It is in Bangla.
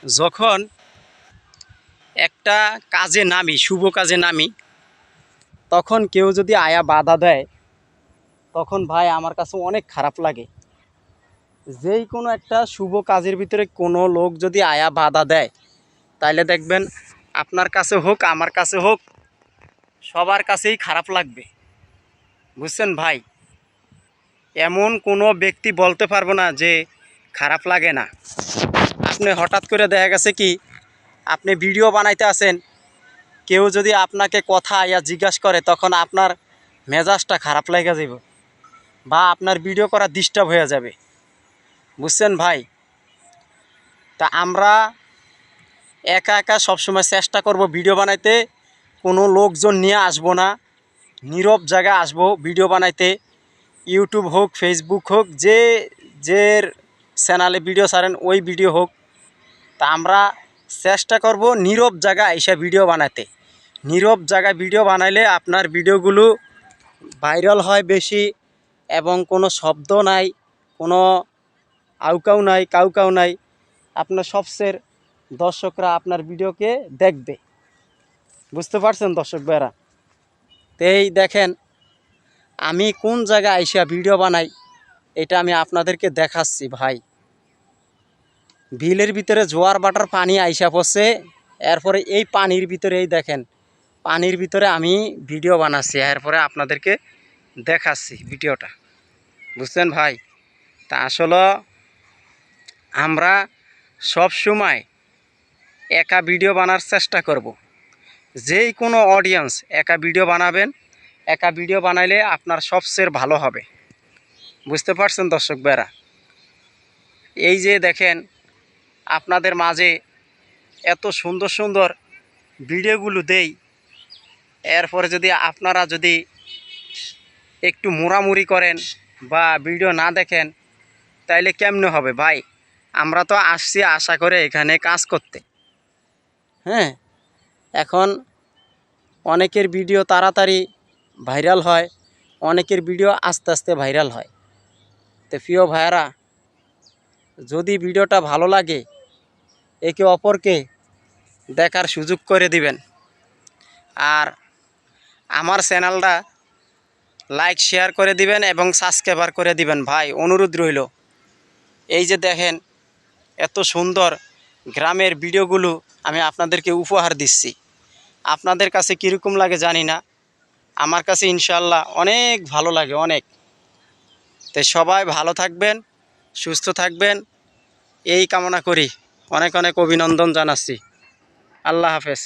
যখন একটা কাজে নামি, শুভ কাজে নামি, তখন কেউ যদি আয়া বাধা দেয়, তখন ভাই আমার কাছে অনেক খারাপ লাগে। যেই কোনো একটা শুভ কাজের ভিতরে কোনো লোক যদি আয়া বাধা দেয়, তাইলে দেখবেন আপনার কাছে হোক আমার কাছে হোক সবার কাছেই খারাপ লাগবে। বুঝছেন ভাই? এমন কোনো ব্যক্তি বলতে পারবো না যে খারাপ লাগে না। আপনি হঠাৎ করে দেখা গেছে কি আপনি ভিডিও বানাইতে আছেন, কেউ যদি আপনাকে কথা আয়া জিজ্ঞাসা করে, তখন আপনার মেজাজটা খারাপ লেগে যাবে বা আপনার ভিডিও করা ডিস্টার্ব হয়ে যাবে। বুঝছেন ভাই? তা আমরা একা একা সবসময় চেষ্টা করব ভিডিও বানাইতে, কোনো লোকজন নিয়ে আসবো না, নীরব জায়গা আসবো ভিডিও বানাইতে। ইউটিউব হোক, ফেসবুক হোক, যে চ্যানেলে ভিডিও ছাড়েন ওই ভিডিও হোক, তা আমরা চেষ্টা করব নীরব জায়গা এসে ভিডিও বানাতে। নীরব জায়গায় ভিডিও বানাইলে আপনার ভিডিওগুলো ভাইরাল হয় বেশি, এবং কোনো শব্দ নাই, কোনো আউকাউ নাই, কাউ নাই। আপনার সবচেয়ে দর্শকরা আপনার ভিডিওকে দেখবে। বুঝতে পারছেন দর্শক ভাইরা? তো এই দেখেন আমি কোন জায়গায় আইসা ভিডিও বানাই, এটা আমি আপনাদেরকে দেখাচ্ছি ভাই। বিলের ভিতরে জোয়ার বাটার পানি আইসা পড়ছে, এরপরে এই পানির ভিতরে এই দেখেন পানির ভিতরে আমি ভিডিও বানাচ্ছি, এরপরে আপনাদেরকে দেখাচ্ছি ভিডিওটা। বুঝছেন ভাই? তা আসলে আমরা সব সময় একা ভিডিও বানার চেষ্টা করব। যেই কোনো অডিয়েন্স একা ভিডিও বানাবেন, একা ভিডিও বানাইলে আপনার সবচেয়ে ভালো হবে। বুঝতে পারছেন দর্শক ভাইরা? এই যে দেখেন আপনাদের মাঝে এত সুন্দর সুন্দর ভিডিওগুলো দেই, এরপরে যদি আপনারা যদি একটু মোড়ামুড়ি করেন বা ভিডিও না দেখেন, তাইলে কেমনে হবে ভাই? আমরা তো আসছি আশা করে এখানে কাজ করতে। হ্যাঁ, এখন অনেকের ভিডিও তাড়াতাড়ি ভাইরাল হয়, অনেকের ভিডিও আস্তে আস্তে ভাইরাল হয়। তো প্রিয় ভাইয়েরা, যদি ভিডিওটা ভালো লাগে একে অপরকে দেখার সুযোগ করে দিবেন, আর আমার চ্যানেলটা লাইক শেয়ার করে দিবেন এবং সাবস্ক্রাইবার করে দিবেন ভাই, অনুরোধ রইল। এই যে দেখেন এত সুন্দর গ্রামের ভিডিওগুলো আমি আপনাদেরকে উপহার দিচ্ছি। আপনাদের কাছে কীরকম লাগে জানি না, আমার কাছে ইনশাল্লাহ অনেক ভালো লাগে, অনেক। তো সবাই ভালো থাকবেন, সুস্থ থাকবেন, এই কামনা করি। অনেক অনেক অভিনন্দন জানাচ্ছি। আল্লাহ হাফেজ।